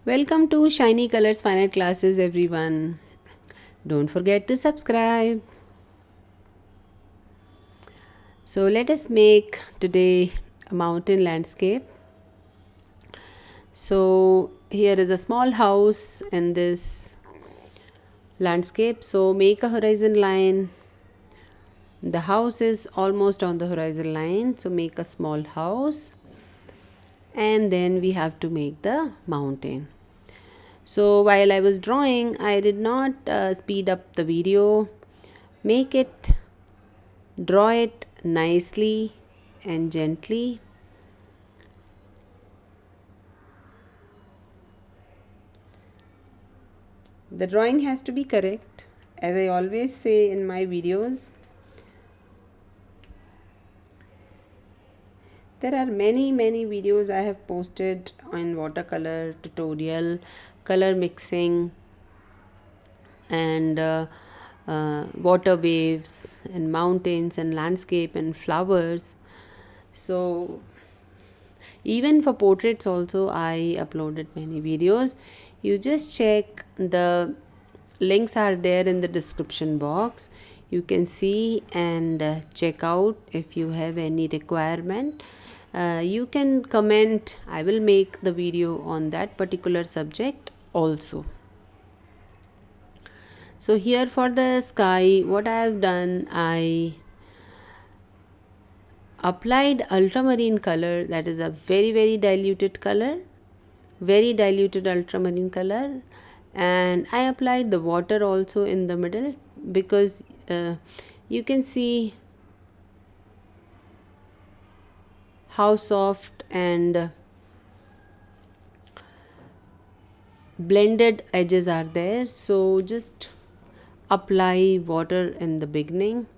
Welcome to Shiny Colors Fine Art Classes, everyone. Don't forget to subscribe. So, let us make today a mountain landscape. So, here is a small house in this landscape. So, make a horizon line. The house is almost on the horizon line. So, make a small house. And then we have to make the mountain. So while I was drawing, I did not speed up the video. Make it, draw it nicely and gently. The drawing has to be correct, as I always say in my videos. There are many videos I have posted on watercolor tutorial, color mixing, and water waves and mountains and landscape and flowers. So even for portraits also I uploaded many videos. You just check, the links are there in the description box. You can see and check out. If you have any requirement, you can comment. I will make the video on that particular subject also. So here for the sky, what I have done, I applied ultramarine color. That is a very diluted color, very diluted ultramarine color, and I applied the water also in the middle, because you can see how soft and blended edges are there. So just apply water in the beginning.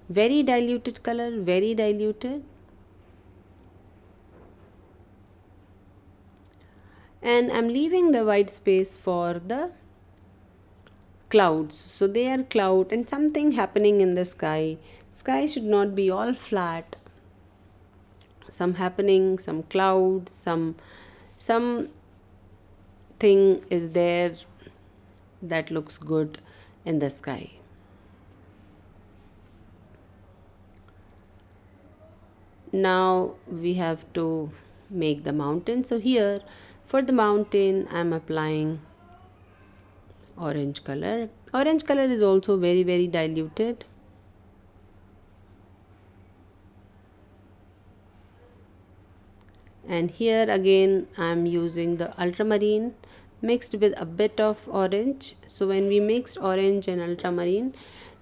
Very diluted color, very diluted. And I'm leaving the white space for the clouds. So they are cloud and something happening in the sky. Sky should not be all flat. Some happening, some clouds, some thing is there that looks good in the sky. Now we have to make the mountain. So here for the mountain I'm applying orange color. Orange color is also very diluted. And here again I'm using the ultramarine mixed with a bit of orange. So when we mixed orange and ultramarine,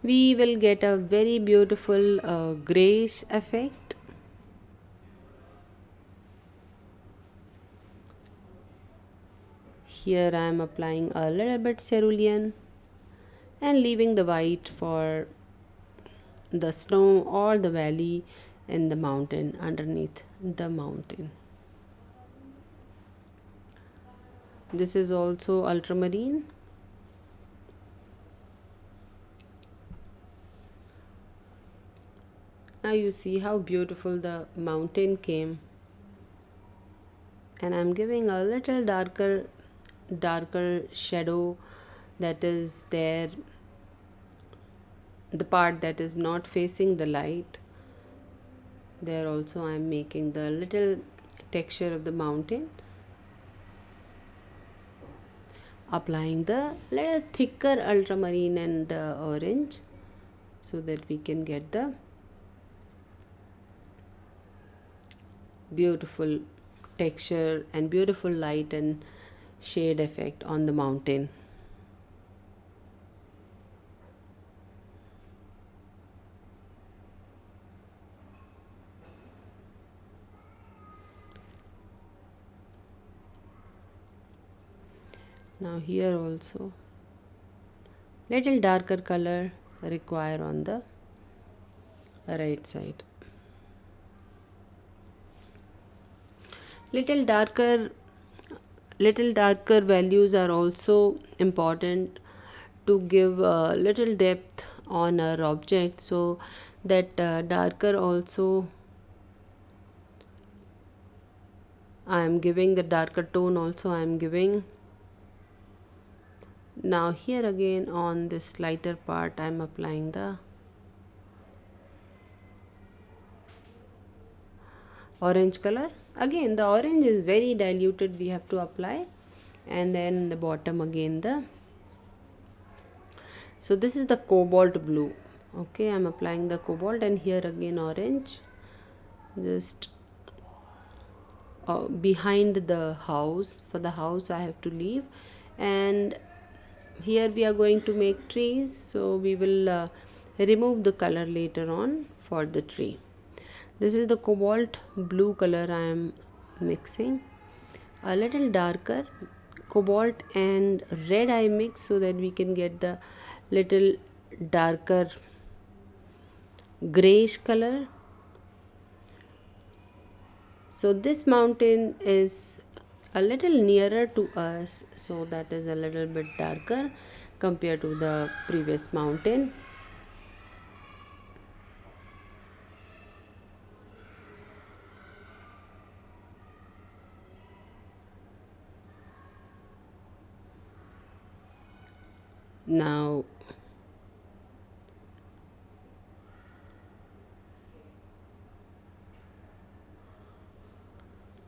we will get a very beautiful grayish effect. Here I am applying a little bit cerulean and leaving the white for the snow or the valley in the mountain, underneath the mountain. This is also ultramarine. Now you see how beautiful the mountain came, and I'm giving a little darker shadow that is there, the part that is not facing the light. There also I'm making the little texture of the mountain, applying the little thicker ultramarine and orange, so that we can get the beautiful texture and beautiful light and shade effect on the mountain. Now here also little darker color require on the right side. Little darker values are also important to give a little depth on our object, so that darker also I am giving the darker tone also. I am giving. Now here again on this lighter part I am applying the orange color. Again the orange is very diluted, we have to apply. And then the bottom again the, so this is the cobalt blue. Okay, I'm applying the cobalt, and here again orange, just behind the house. For the house I have to leave. And here we are going to make trees, so we will remove the color later on for the tree. This is the cobalt blue color I am mixing. A little darker cobalt and red I mix, so that we can get the little darker grayish color. So this mountain is a little nearer to us, so that is a little bit darker compared to the previous mountain. Now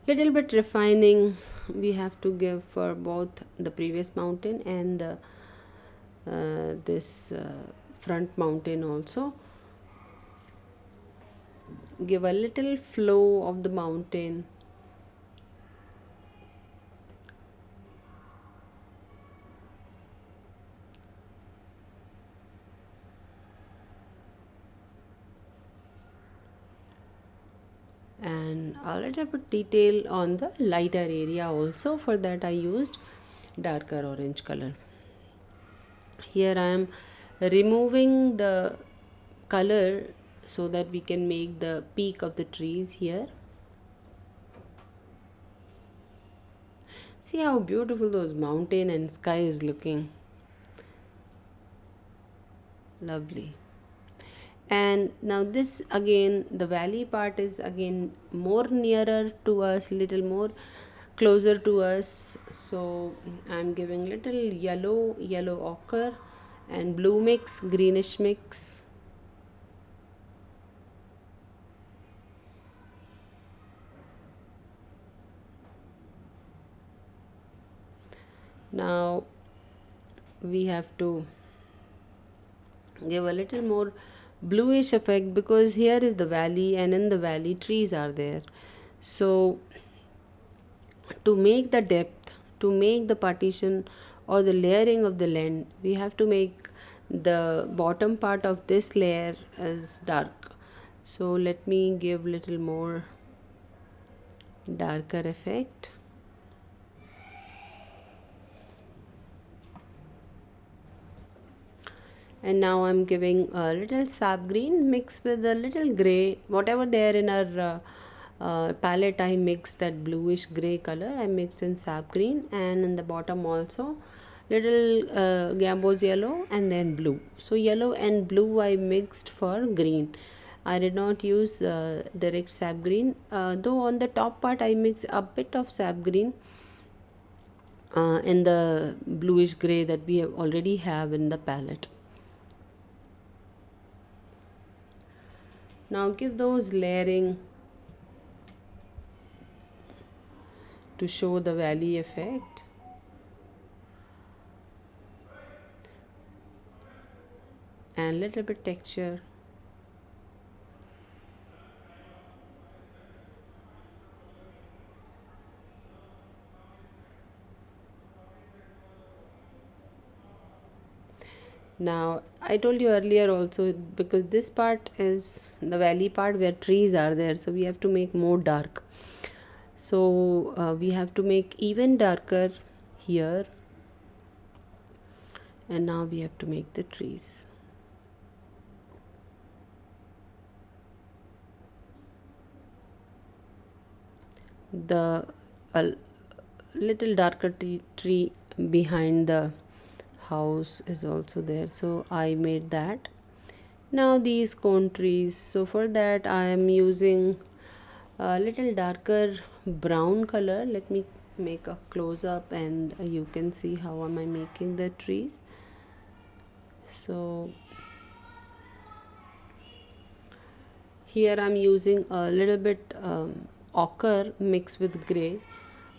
little bit refining we have to give for both the previous mountain and the this front mountain also. Give a little flow of the mountain. And a little bit detail on the lighter area also. For that I used darker orange color. Here I am removing the color so that we can make the peak of the trees here. See how beautiful those mountain and sky is looking. Lovely. And now this again, the valley part is again more nearer to us, little more closer to us. So I'm giving little yellow ochre and blue mix, greenish mix. Now we have to give a little more bluish effect, because here is the valley and in the valley trees are there. So to make the depth, to make the partition or the layering of the land, we have to make the bottom part of this layer as dark. So let me give little more darker effect. And now I'm giving a little sap green mixed with a little gray, whatever there in our palette. I mixed that bluish gray color, I mixed in sap green, and in the bottom also little gambos yellow and then blue. So yellow and blue I mixed for green. I did not use direct sap green, though on the top part I mixed a bit of sap green in the bluish gray that we have already have in the palette. Now give those layering to show the valley effect. And little bit texture. Now I told you earlier also, because this part is the valley part where trees are there, so we have to make more dark. So we have to make even darker here, and now we have to make the trees. The little darker tree behind the house is also there, so I made that. Now these cone trees, so for that I am using a little darker brown color. Let me make a close up and you can see how am I making the trees. So here I'm using a little bit ochre mixed with gray.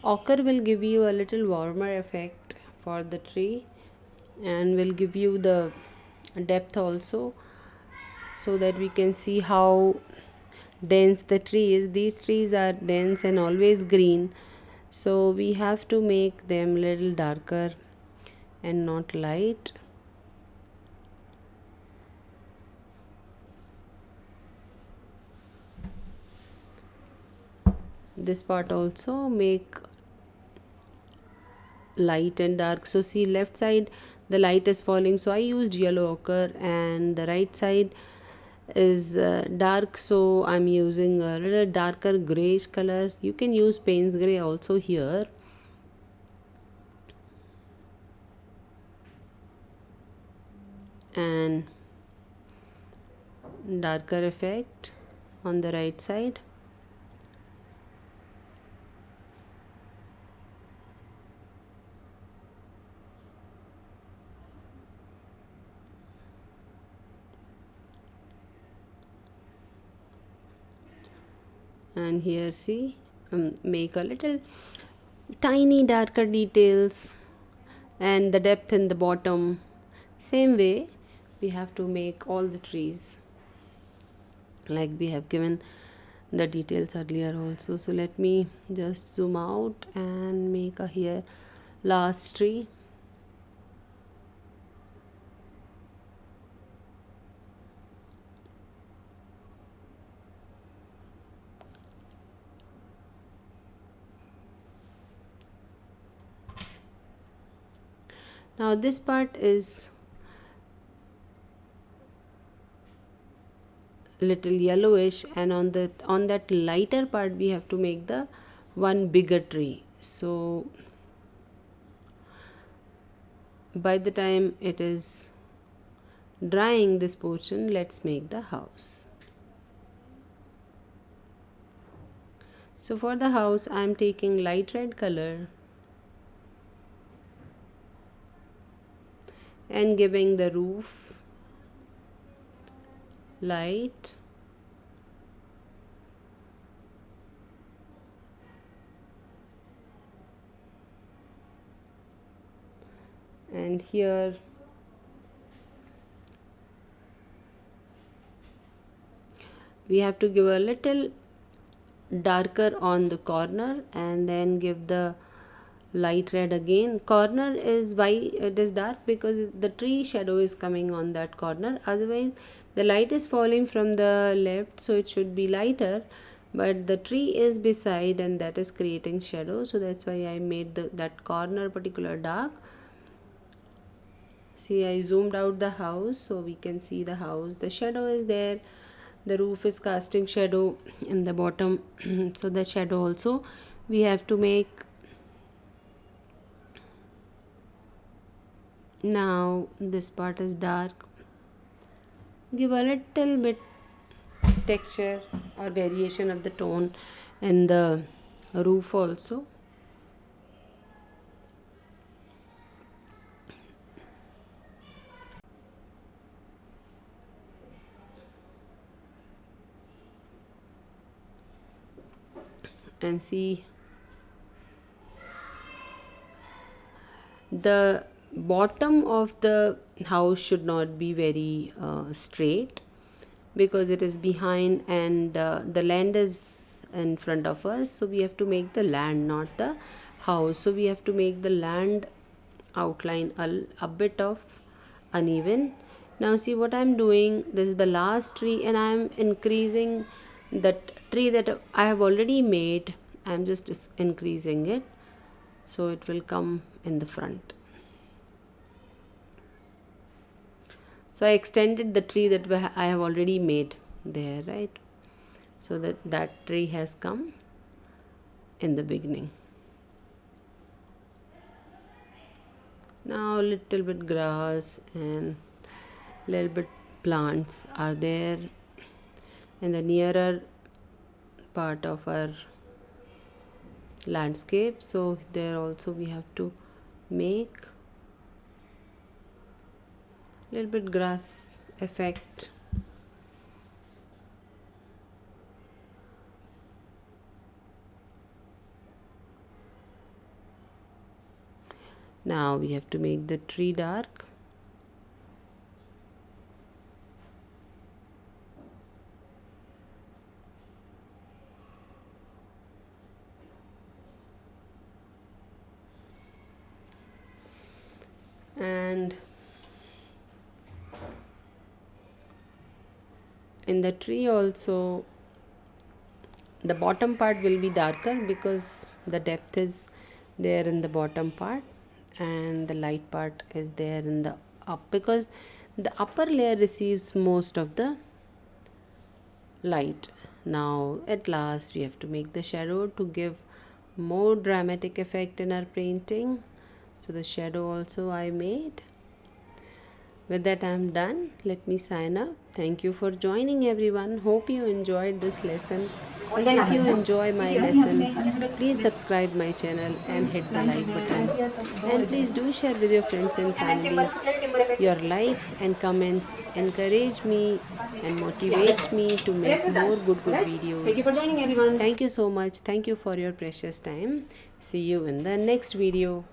Ochre will give you a little warmer effect for the tree and will give you the depth also, so that we can see how dense the tree is. These trees are dense and always green, so we have to make them little darker and not light. This part also make light and dark. So see, left side the light is falling, so I used yellow ochre, and the right side is dark, so I'm using a little darker grayish color. You can use Payne's gray also here. And darker effect on the right side. And here see, make a little tiny darker details and the depth in the bottom. Same way we have to make all the trees, like we have given the details earlier also. So let me just zoom out and make a here last tree. Now this part is little yellowish, and on that lighter part we have to make the one bigger tree. So by the time it is drying this portion, let's make the house. So for the house I am taking light red color and giving the roof light, and here we have to give a little darker on the corner and then give the light red again. Corner is why it is dark, because the tree shadow is coming on that corner, otherwise the light is falling from the left, so it should be lighter, but the tree is beside and that is creating shadow, so that's why I made that corner particular dark. See, I zoomed out the house so we can see the house. The shadow is there, the roof is casting shadow in the bottom so the shadow also we have to make. Now this part is dark, give a little bit texture or variation of the tone in the roof also. And see, the bottom of the house should not be very straight, because it is behind and the land is in front of us, so we have to make the land, not the house. So we have to make the land outline a bit of uneven. Now see what I'm doing, this is the last tree and I'm increasing that tree that I have already made. I'm just increasing it so it will come in the front. So I extended the tree that I have already made there, right? So that tree has come in the beginning. Now little bit grass and little bit plants are there in the nearer part of our landscape, so there also we have to make little bit grass effect. Now we have to make the tree dark. And in the tree also, the bottom part will be darker because the depth is there in the bottom part, and the light part is there in the up, because the upper layer receives most of the light. Now at last we have to make the shadow to give more dramatic effect in our painting. So the shadow also I made. With that, I'm done. Let me sign up. Thank you for joining, everyone. Hope you enjoyed this lesson. And if you enjoy my lesson, please subscribe my channel and hit the like button. And please do share with your friends and family. Your likes and comments encourage me and motivate me to make more good videos. Thank you for joining, everyone. Thank you so much. Thank you for your precious time. See you in the next video.